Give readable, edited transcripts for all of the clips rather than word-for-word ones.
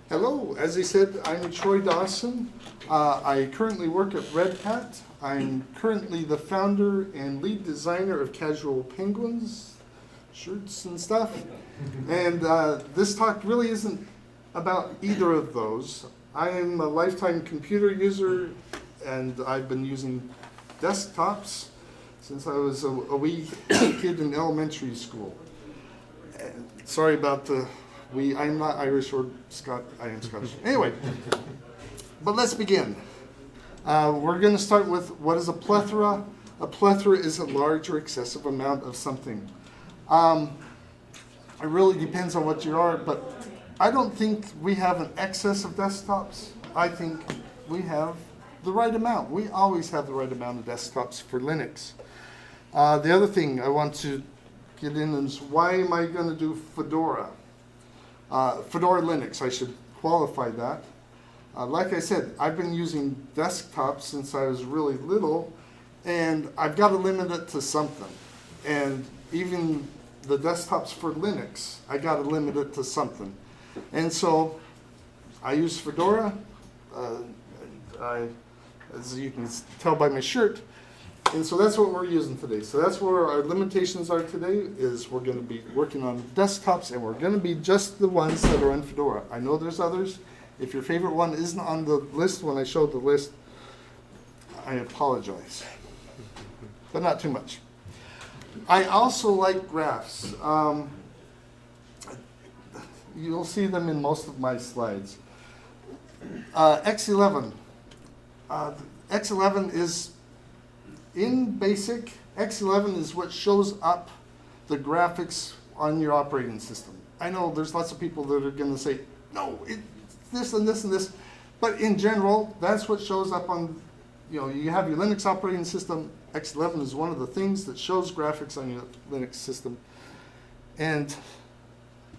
Hello, as I said, I'm Troy Dawson. I currently work at Red Hat. I'm currently the founder and lead designer of Casual Penguins, shirts and stuff. And this talk really isn't about either of those. I am a lifetime computer user, and I've been using desktops since I was a wee kid in elementary school. And sorry about the I'm not Irish or I am Scottish. Anyway, but let's begin. We're going to start with what is a plethora. A plethora is a large or excessive amount of something. It really depends on what you are, but I don't think we have an excess of desktops. I think we have the right amount. We always have the right amount of desktops for Linux. The other thing I want to get in is why am I going to do Fedora? Fedora Linux, I should qualify that. Like I said, I've been using desktops since I was really little, and I've got to limit it to something. And even the desktops for Linux, I got to limit it to something. And so I use Fedora. As you can tell by my shirt. And so that's what we're using today. So that's where our limitations are today, is we're going to be working on desktops, and we're going to be just the ones that are on Fedora. I know there's others. If your favorite one isn't on the list when I showed the list, I apologize. But not too much. I also like graphs. You'll see them in most of my slides. X11. X11 is in BASIC. X11 is what shows up the graphics on your operating system. I know there's lots of people that are going to say, no, it's this and this and this. But in general, that's what shows up on, you have your Linux operating system. X11 is one of the things that shows graphics on your Linux system. And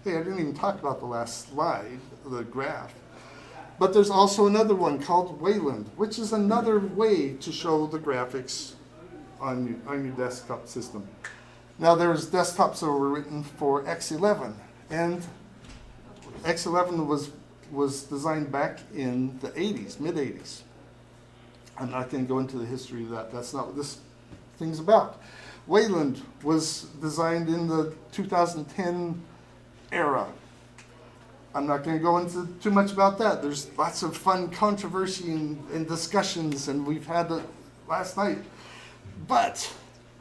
hey, I didn't even talk about the last slide, the graph. But there's also another one called Wayland, which is another way to show the graphics on your desktop system. Now there's desktops that were written for X11, and X11 was designed back in the 80s, mid-80s. I'm not going to go into the history of that. That's not what this thing's about. Wayland was designed in the 2010 era. I'm not going to go into too much about that. There's lots of fun controversy and discussions, and we've had it last night. But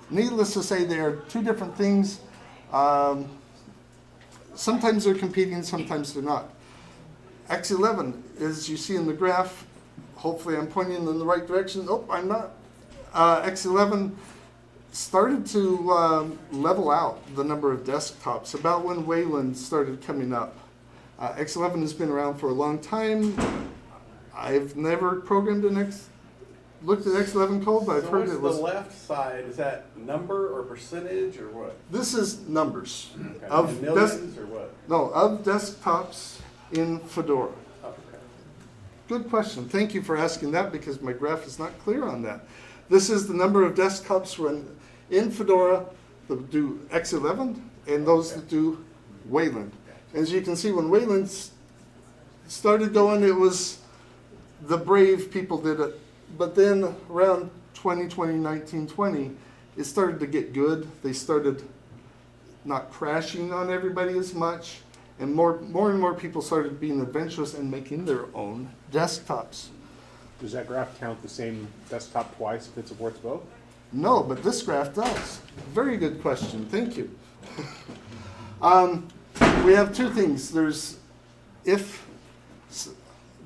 needless to say, they are two different things. Sometimes they're competing, sometimes they're not. X11, as you see in the graph, hopefully I'm pointing in the right direction. Oh, I'm not. X11 started to level out the number of desktops about when Wayland started coming up. X11 has been around for a long time. I've never programmed looked at X11 code, but I've heard it was. The left side, is that number or percentage or what? This is numbers. Okay. Of millions or what? No, of desktops in Fedora. Oh, okay. Good question. Thank you for asking that, because my graph is not clear on that. This is the number of desktops in Fedora that do X11 and those that do Wayland. As you can see, when Wayland started going, it was the brave people did it. But then around 2020, it started to get good. They started not crashing on everybody as much. And more and more people started being adventurous and making their own desktops. Does that graph count the same desktop twice if it supports both? No, but this graph does. Very good question. Thank you. We have two things. There's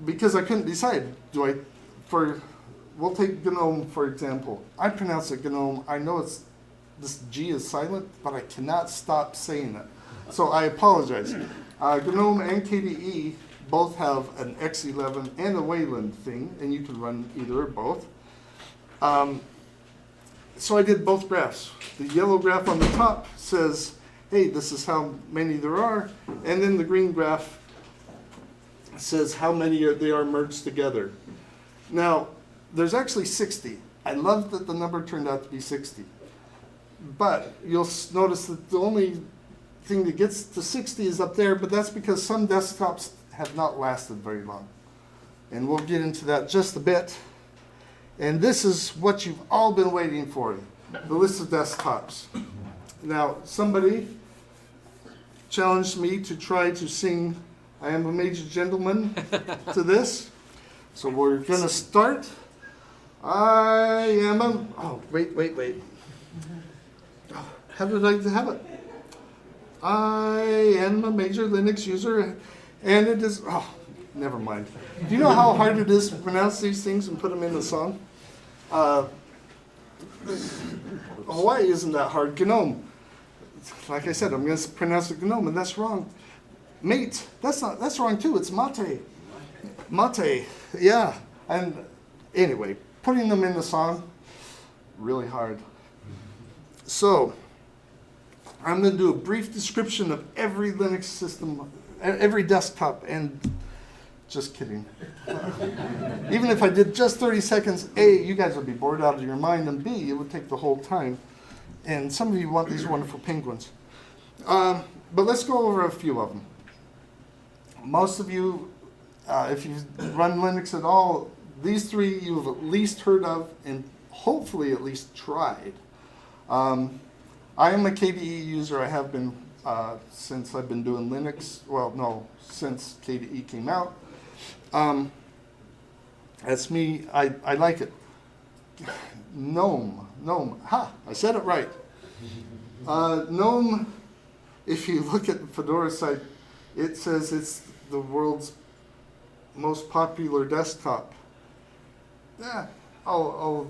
because I couldn't decide, we'll take GNOME for example. I pronounce it GNOME. I know this G is silent, but I cannot stop saying it. So I apologize. GNOME and KDE both have an X11 and a Wayland thing, and you can run either or both. So I did both graphs. The yellow graph on the top says, hey, this is how many there are, and then the green graph says how many they are merged together. Now, there's actually 60. I love that the number turned out to be 60. But you'll notice that the only thing that gets to 60 is up there, but that's because some desktops have not lasted very long. And we'll get into that just a bit. And this is what you've all been waiting for, the list of desktops. Now, somebody challenged me to try to sing I Am a Major Gentleman to this. So we're going to start. I am a... Oh, wait. How did I have it? I am a major Linux user, and it is... Oh, never mind. Do you know how hard it is to pronounce these things and put them in a song? Hawaii isn't that hard. GNOME. Like I said, I'm going to pronounce it GNOME, and that's wrong. Mate, that's wrong too. It's mate. Mate, yeah. And anyway, putting them in the song, really hard. So, I'm going to do a brief description of every Linux system, every desktop, and just kidding. Even if I did just 30 seconds, A, you guys would be bored out of your mind, and B, it would take the whole time. And some of you want these wonderful penguins. But let's go over a few of them. Most of you, if you run Linux at all, these three you've at least heard of and hopefully at least tried. I am a KDE user. I have been since I've been doing Linux. Well, no, since KDE came out. That's me. I like it. GNOME. Ha! I said it right. GNOME, if you look at the Fedora site, it says it's the world's most popular desktop. Yeah, I'll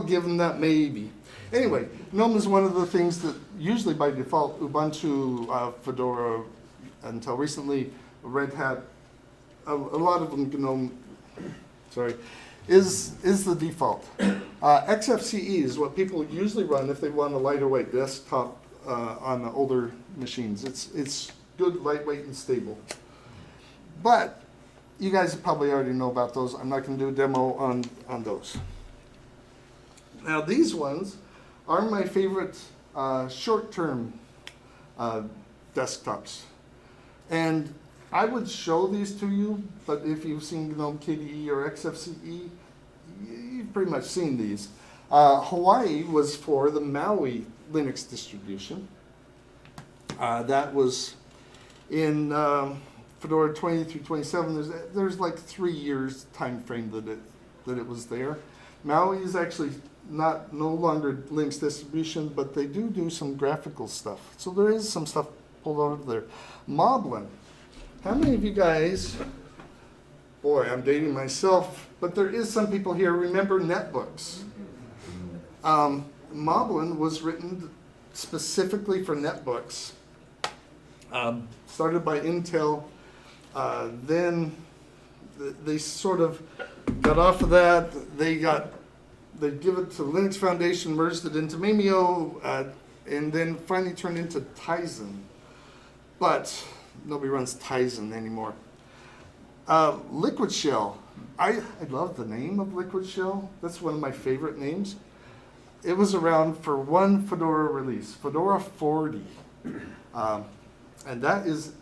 give them that maybe. Anyway, GNOME is one of the things that usually by default, Ubuntu, Fedora, until recently, Red Hat, a lot of them GNOME, is the default. XFCE is what people usually run if they want a lighter weight desktop on the older machines. It's good, lightweight, and stable. But you guys probably already know about those. I'm not going to do a demo on those. Now these ones are my favorite short-term desktops. And I would show these to you, but if you've seen GNOME KDE or XFCE, you've pretty much seen these. Hawaii was for the Maui Linux distribution. That was in Fedora 20 through 27. There's like 3 years time frame that it was there. Maui is actually no longer Linux distribution, but they do some graphical stuff. So there is some stuff pulled over there. Moblin. How many of you guys, boy, I'm dating myself, but there is some people here, remember netbooks. Moblin was written specifically for netbooks. Started by Intel, then they sort of got off of that. They give it to Linux Foundation, merged it into Mimeo, and then finally turned into Tizen. But nobody runs Tizen anymore. Liquid Shell. I love the name of Liquid Shell. That's one of my favorite names. It was around for one Fedora release, Fedora 40. And that is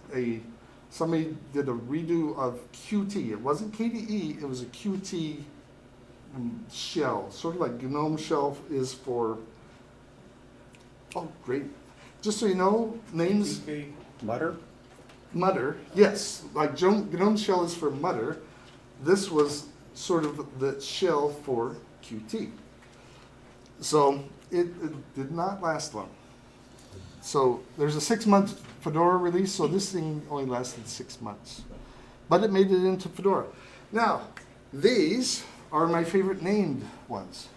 somebody did a redo of Qt. It wasn't KDE, it was a Qt shell, sort of like GNOME shell is for, oh great. Just so you know, names. Mutter? Mutter, yes, like GNOME shell is for Mutter. This was sort of the shell for Qt. So it did not last long. So there's a 6-month Fedora release, so this thing only lasted 6 months. But it made it into Fedora. Now, these are my favorite named ones.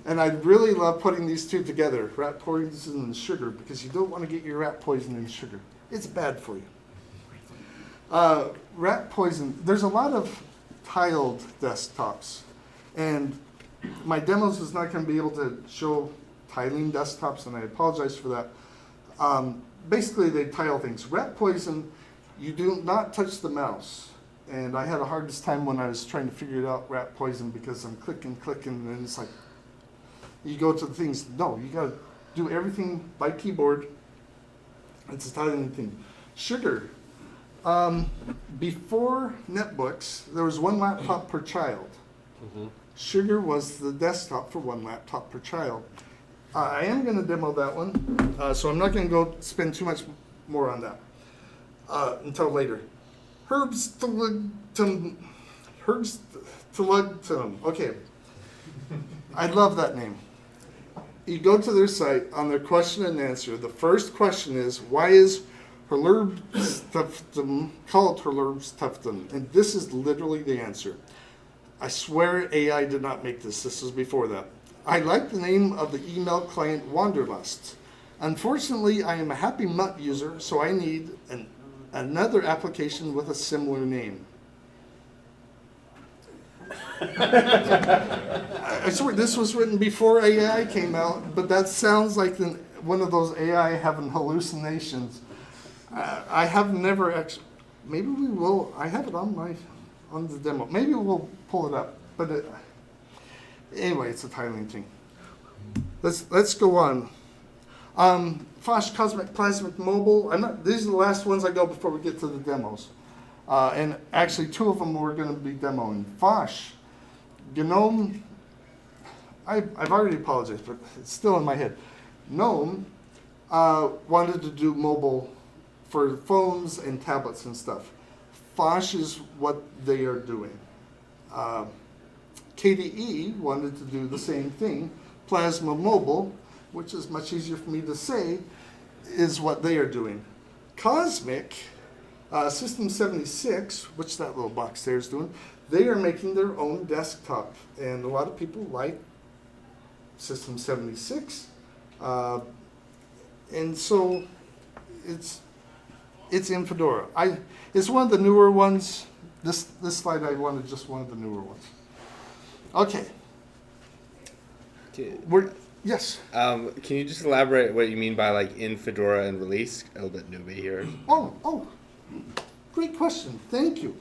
And I really love putting these two together, rat poison and sugar, because you don't want to get your rat poison in sugar. It's bad for you. Rat poison, there's a lot of tiled desktops. And my demos is not going to be able to show tiling desktops, and I apologize for that. Basically, they tile things. Rat poison, you do not touch the mouse. And I had a hardest time when I was trying to figure it out, rat poison, because I'm clicking, and it's like, you go to the things, no, you got to do everything by keyboard. It's a tiling thing. Sugar. Before netbooks, there was one laptop per child. Sugar was the desktop for one laptop per child. I am going to demo that one, so I'm not going to go spend too much more on that until later. Herbs to Okay, I love that name. You go to their site on their question and answer. The first question is, why is Herlerbstuften called Herlerbstuften? And this is literally the answer. I swear AI did not make this. This was before that. I like the name of the email client Wanderlust. Unfortunately, I am a Happy Mutt user, so I need another application with a similar name. I swear this was written before AI came out, but that sounds like one of those AI having hallucinations. I have never actually. Maybe we will. I have it on the demo. Maybe we'll pull it up. But anyway, it's a tiling thing. Let's go on. Fosh Cosmic Plasmic Mobile. These are the last ones I go before we get to the demos. And actually, two of them we're going to be demoing. Fosh, GNOME. I've already apologized, but it's still in my head. GNOME wanted to do mobile for phones and tablets and stuff. Fosh is what they are doing. KDE wanted to do the same thing. Plasma Mobile, which is much easier for me to say, is what they are doing. Cosmic, System 76, which that little box there is doing, they are making their own desktop. And a lot of people like System 76. And so it's in Fedora. It's one of the newer ones. This slide I wanted just one of the newer ones. Okay. Yes. Can you just elaborate what you mean by like in Fedora and release? A little bit newbie here. Oh, great question. Thank you.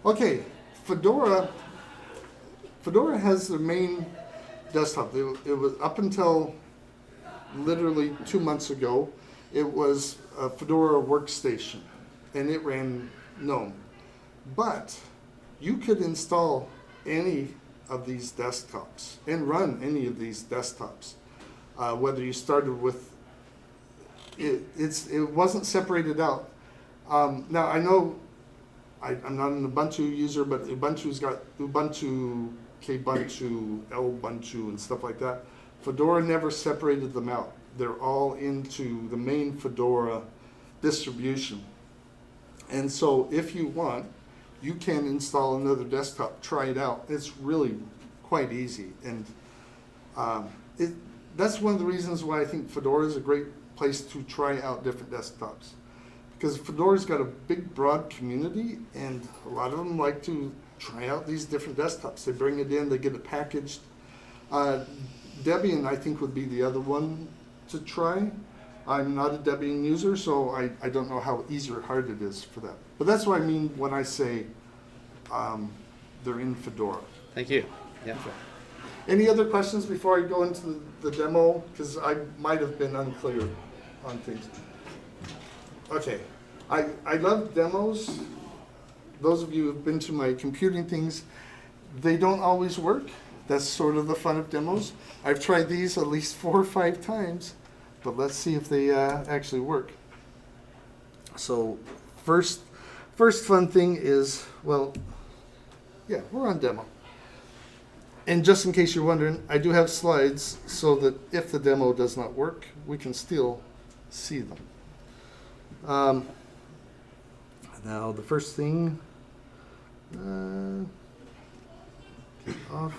Okay, Fedora has their main desktop. It was up until literally 2 months ago. It was a Fedora workstation, and it ran GNOME. But you could install any of these desktops and run any of these desktops, whether you started with it. It wasn't separated out. Now I know I'm not an Ubuntu user, but Ubuntu's got Ubuntu, Kubuntu, Lubuntu, and stuff like that. Fedora never separated them out. They're all into the main Fedora distribution. And so if you want, you can install another desktop, try it out. It's really quite easy. And that's one of the reasons why I think Fedora is a great place to try out different desktops. Because Fedora's got a big, broad community, and a lot of them like to try out these different desktops. They bring it in, they get it packaged. Debian, I think, would be the other one to try. I'm not a Debian user, so I don't know how easy or hard it is for that. But that's what I mean when I say they're in Fedora. Thank you. Yeah. Okay. Any other questions before I go into the demo? Because I might have been unclear on things. Okay. I love demos. Those of you who have been to my computing things, they don't always work. That's sort of the fun of demos. I've tried these at least 4 or 5 times, but let's see if they actually work. So first fun thing is, well, yeah, we're on demo. And just in case you're wondering, I do have slides so that if the demo does not work, we can still see them. Now the first thing, get off.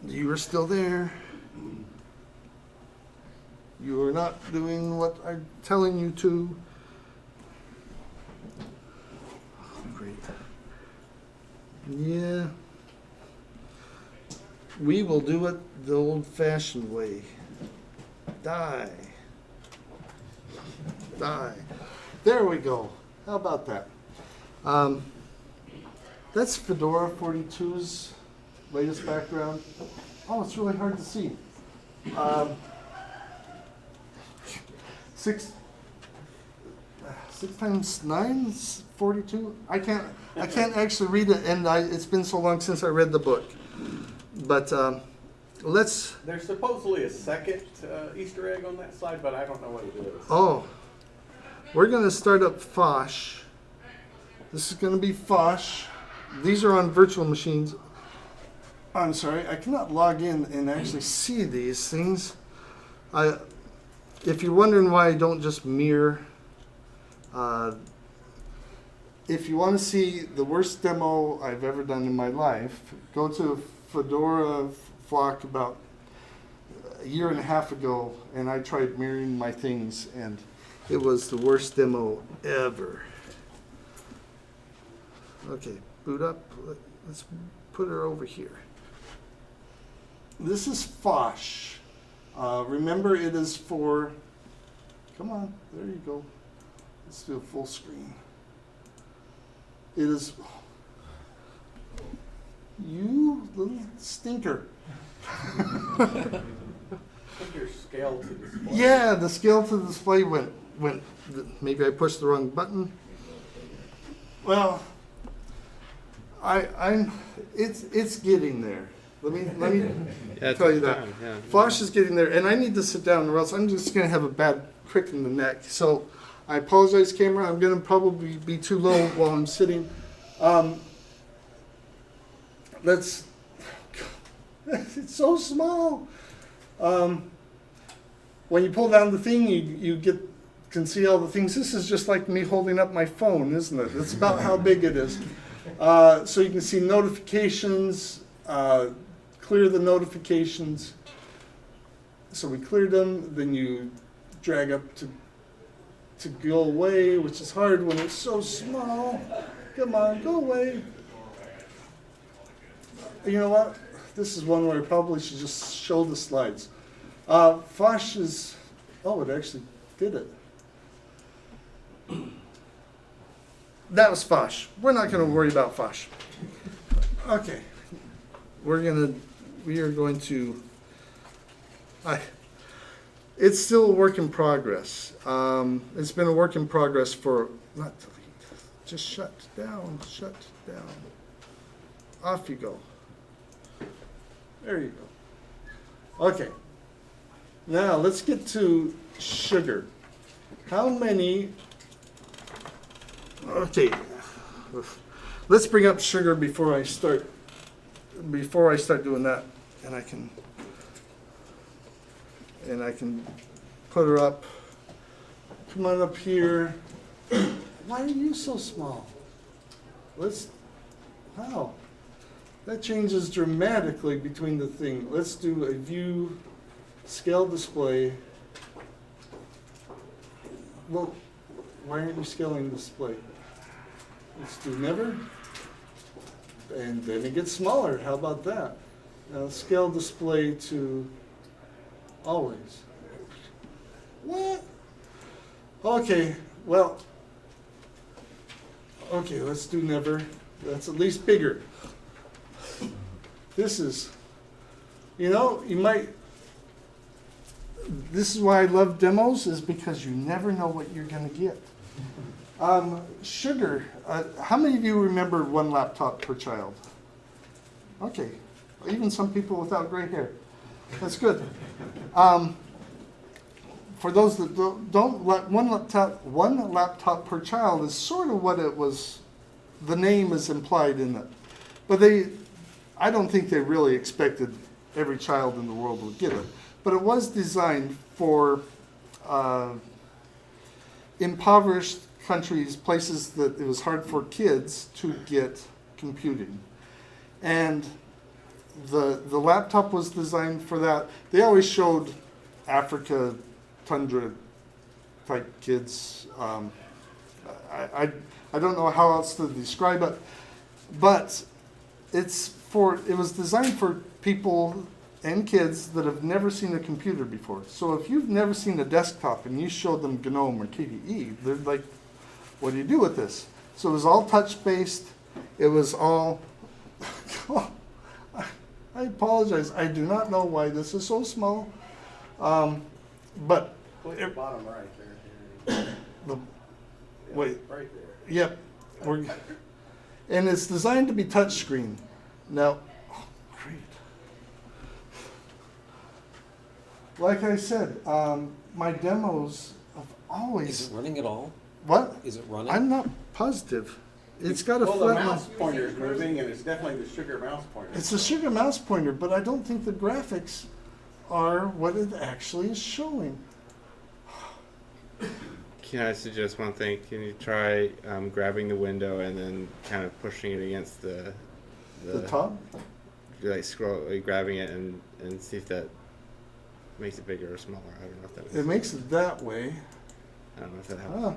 You are still there. You are not doing what I'm telling you to. Oh, great. Yeah. We will do it the old-fashioned way. Die. There we go. How about that? That's Fedora 42's latest background. Oh, it's really hard to see. 6 6 times 9 is 42. I can't actually read it, and it's been so long since I read the book. But let's. There's supposedly a second Easter egg on that slide, but I don't know what it is. Oh, we're gonna start up Fosh. This is gonna be Fosh. These are on virtual machines. I'm sorry, I cannot log in and actually see these things. If you're wondering why I don't just mirror, if you want to see the worst demo I've ever done in my life, go to Fedora Flock about a year and a half ago, and I tried mirroring my things, and it was the worst demo ever. Okay, boot up. Let's put her over here. This is Fosh. Remember, it is for, come on, there you go. Let's do a full screen. It is, you little stinker. I think your scale to display. Yeah, the scale to display went, maybe I pushed the wrong button. Well, it's getting there. Let me Yeah, tell you take that. your time, yeah. Fosh is getting there, and I need to sit down, or else I'm just going to have a bad crick in the neck. So I apologize, camera. I'm going to probably be too low while I'm sitting. It's so small. When you pull down the thing, you can see all the things. This is just like me holding up my phone, isn't it? It's about how big it is. So you can see notifications. Clear the notifications. So we cleared them, then you drag up to go away, which is hard when it's so small. Come on, go away. You know what? This is one where I probably should just show the slides. Fosh is, oh, it actually did it. That was Fosh. We're not going to worry about Fosh. Okay. We are going to, it's still a work in progress. It's been a work in progress for, not delete, just shut down. Off you go. There you go. Okay. Now let's get to sugar. How many, okay, let's bring up sugar before I start doing that, and I can put her up. Come on up here. Why are you so small? Wow. That changes dramatically between the thing. Let's do a view scale display. Well, why aren't you scaling display? Let's do never. And then it gets smaller. How about that? Now scale display to always. What? Okay, well, okay, let's do never. That's at least bigger. This is, you know, this is why I love demos, is because you never know what you're going to get. Sugar. How many of you remember one laptop per child? Okay. Even some people without gray hair. That's good. For those that don't, one laptop per child is sort of what it was, the name is implied in it. But I don't think they really expected every child in the world would get it. But it was designed for impoverished countries, places that it was hard for kids to get computing. And the laptop was designed for that. They always showed Africa, tundra type kids. I don't know how else to describe it, but it was designed for people and kids that have never seen a computer before. So if you've never seen a desktop and you showed them GNOME or KDE, they're like, what do you do with this? So it was all touch-based. It was all, I apologize. I do not know why this is so small. But Click the bottom right there. Wait. Right there. Yep. And it's designed to be touchscreen. Now, oh, great. Like I said, my demos have Is always. it running at all? What? Is it running? I'm not positive. It's got a Well, the flat mouse pointer is moving, and it's definitely the sugar mouse pointer. It's a sugar mouse pointer, but I don't think the graphics are what it actually is showing. Can I suggest one thing? Can you try grabbing the window and then kind of pushing it against the The top? like grabbing it and see if that makes it bigger or smaller. I don't know if that makes It makes it that way. I don't know if that helps. Ah.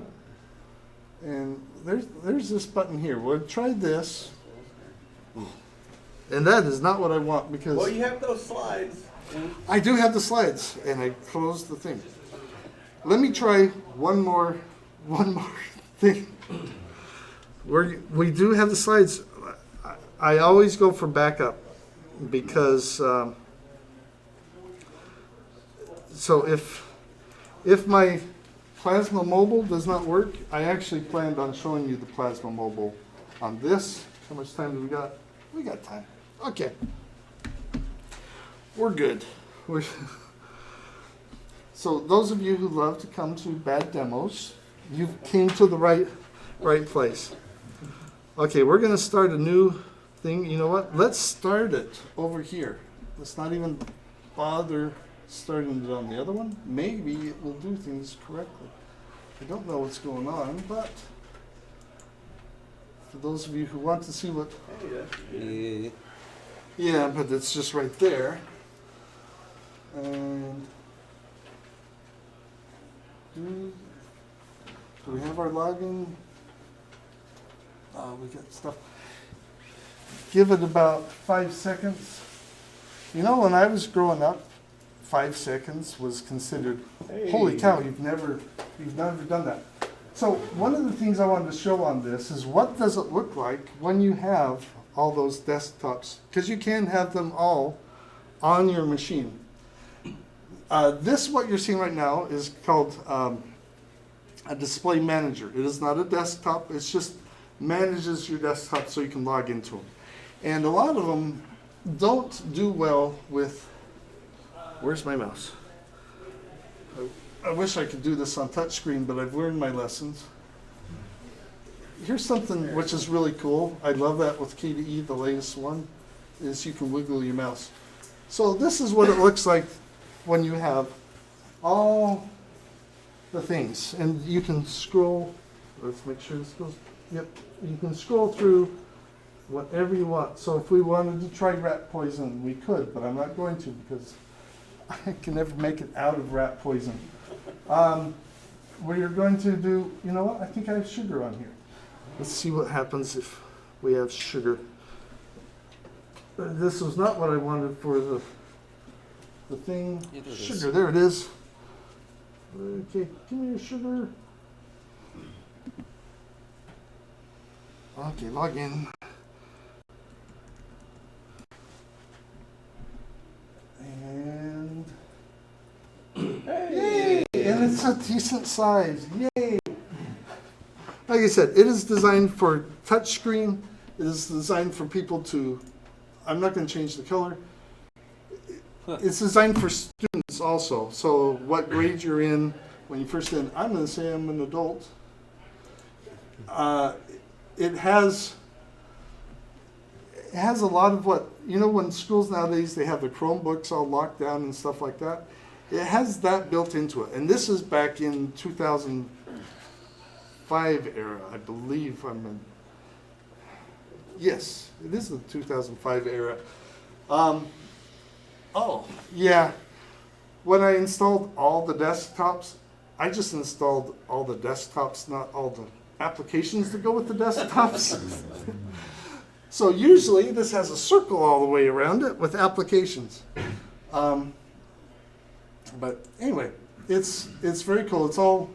And there's this button here. We'll try this. And that is not what I want because Well, you have those slides. I do have the slides and I closed the thing. Let me try one more thing. We do have the slides. I always go for backup because so if my Plasma Mobile does not work, I actually planned on showing you the Plasma Mobile on this. How much time do we got? We got time. Okay. We're good. So those of you who love to come to bad demos, you came to the right place. Okay, we're going to start a new thing. You know what? Let's start it over here. Let's not even bother starting it on the other one. Maybe it will do things correctly. I don't know what's going on, but for those of you who want to see what... Hey, that's Yeah. Yeah, but it's just right there. And do we have our login? We got stuff. Give it about 5 seconds. You know, when I was growing up, 5 seconds was considered, holy cow, you've never done that. So one of the things I wanted to show on this is what does it look like when you have all those desktops, because you can have them all on your machine. This, what you're seeing right now, is called a display manager. It is not a desktop, it's just manages your desktop so you can log into them. And a lot of them don't do well with, where's my mouse? I wish I could do this on touchscreen, but I've learned my lessons. Here's something which is really cool. I love that with KDE, the latest one, is you can wiggle your mouse. So this is what it looks like when you have all the things. And you can scroll, let's make sure this goes, yep. You can scroll through whatever you want. So if we wanted to try rat poison, we could, but I'm not going to because I can never make it out of rat poison. We're going to do, you know what, I think I have sugar on here. Let's see what happens if we have sugar. This was not what I wanted for the thing. Yeah, there it is. Sugar, there it is. Okay, give me your sugar. Okay, log in. And yay! And it's a decent size. Yay! Like I said, it is designed for touchscreen. It is designed for people to, I'm not going to change the color. It's designed for students also. So what grade you're in when you first in, I'm going to say I'm an adult. It has a lot of what, you know, when schools nowadays, they have the Chromebooks all locked down and stuff like that. It has that built into it. And this is back in 2005 era, I believe. Yes, it is the 2005 era. Oh, yeah. When I installed all the desktops, I just installed all the desktops, not all the applications to go with the desktops. So usually this has a circle all the way around it with applications. But anyway, it's very cool. It's all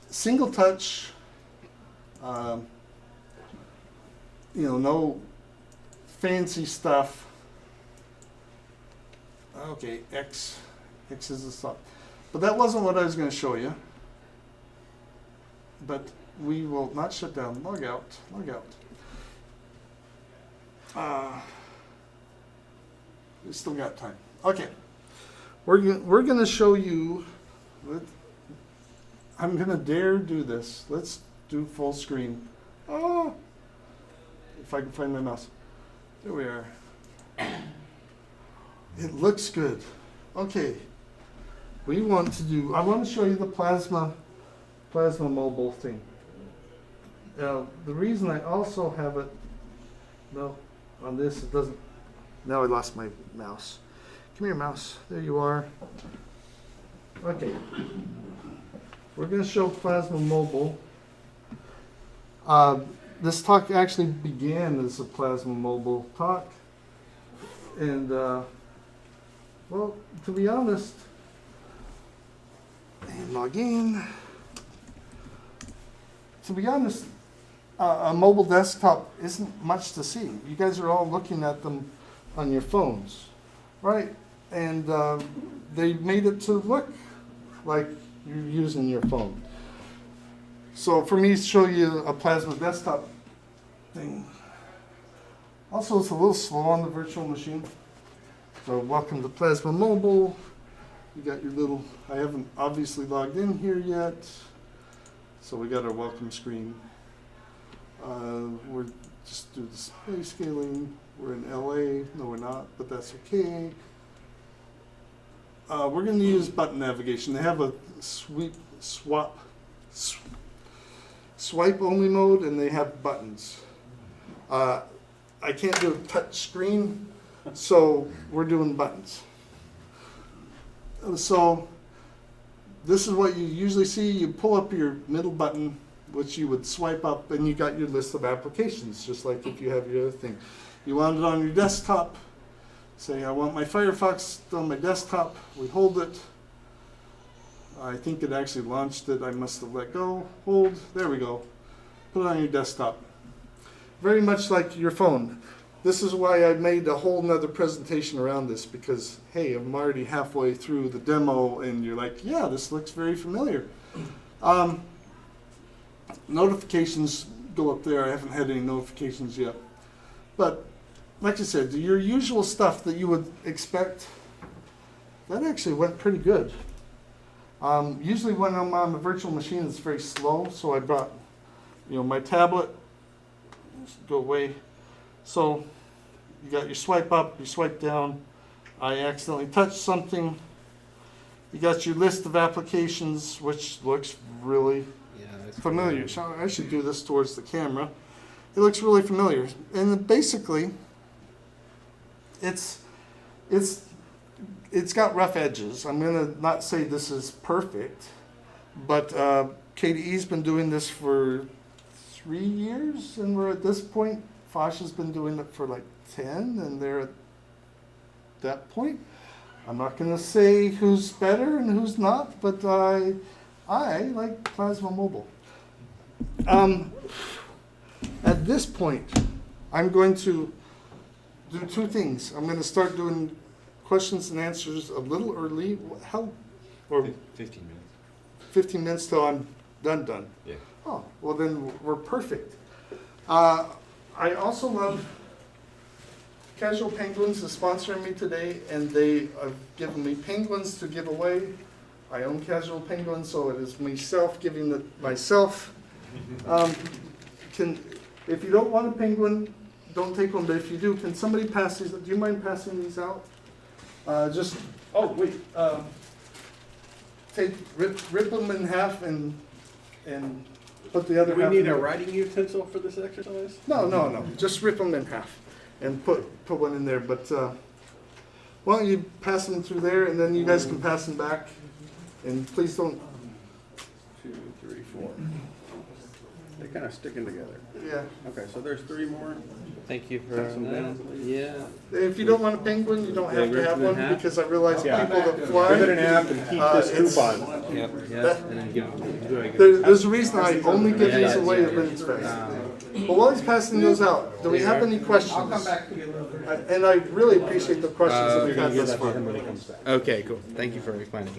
single touch. You know, no fancy stuff. Okay, X is the stop. But that wasn't what I was going to show you. But we will not shut down. Log out. Log out. We still got time. Okay. We're gonna show you. I'm gonna dare do this. Let's do full screen. Oh, if I can find my mouse. There we are. It looks good. Okay. We want to do. I want to show you the plasma mobile thing. Now, the reason I also have it. No, on this it doesn't. Now I lost my mouse. Come here, mouse. There you are. Okay. We're going to show Plasma Mobile. This talk actually began as a Plasma Mobile talk. And, well, to be honest, and log in. To be honest, a mobile desktop isn't much to see. You guys are all looking at them on your phones, right? And they made it to look like you're using your phone. So for me to show you a Plasma desktop thing. Also, it's a little slow on the virtual machine. So welcome to Plasma Mobile. You got your little, I haven't obviously logged in here yet. So we got our welcome screen. We're just do display scaling. We're in LA. No, we're not, but that's okay. We're going to use button navigation. They have a swipe only mode, and they have buttons. I can't do a touch screen, so we're doing buttons. So this is what you usually see. You pull up your middle button, which you would swipe up, and you got your list of applications, just like if you have your other thing. You want it on your desktop. Say, I want my Firefox on my desktop. We hold it. I think it actually launched it. I must have let go. Hold. There we go. Put it on your desktop. Very much like your phone. This is why I made a whole nother presentation around this, because, hey, I'm already halfway through the demo, and you're like, yeah, this looks very familiar. Notifications go up there. I haven't had any notifications yet. But like I said, your usual stuff that you would expect, that actually went pretty good. Usually when I'm on the virtual machine, it's very slow, so I brought, my tablet. Go away. So you got your swipe up, your swipe down. I accidentally touched something. You got your list of applications, which looks really familiar. So I should do this towards the camera. It looks really familiar, and basically, it's got rough edges. I'm gonna not say this is perfect, but KDE's been doing this for 3 years, and we're at this point. Fosh has been doing it for like 10, and they're at that point. I'm not gonna say who's better and who's not, but I like Plasma Mobile. At this point, I'm going to do two things. I'm going to start doing questions and answers a little early. Or 15 minutes. 15 minutes till I'm done. Yeah. Oh, well then we're perfect. I also love Casual Penguins is sponsoring me today, and they have given me penguins to give away. I own Casual Penguins, so it is myself giving it myself. If you don't want a penguin, don't take one, but if you do, can somebody pass these? Do you mind passing these out? Rip them in half and put the other Do we half need in a there. writing utensil for this exercise? No. Just rip them in half and put one in there. But why don't you pass them through there, and then you guys can pass them back. And please don't. 2, 3, 4. They're kind of sticking together. Yeah. Okay, so there's 3 more. Thank you for Pass them down, that. please. Yeah. If you don't want a penguin, you don't have to rip have them in one, half? because I realize Yeah. people that Give it fly. an app and keep this it's- coupon. Yep. Yeah. That- And then give There's a reason I only give these away at Linux Fest. But while he's passing those out, do we have any questions? I'll come back to you a little bit. And I really appreciate the questions that we've had Give thus that to far. him when he comes back. Okay, cool. Thank you for explaining.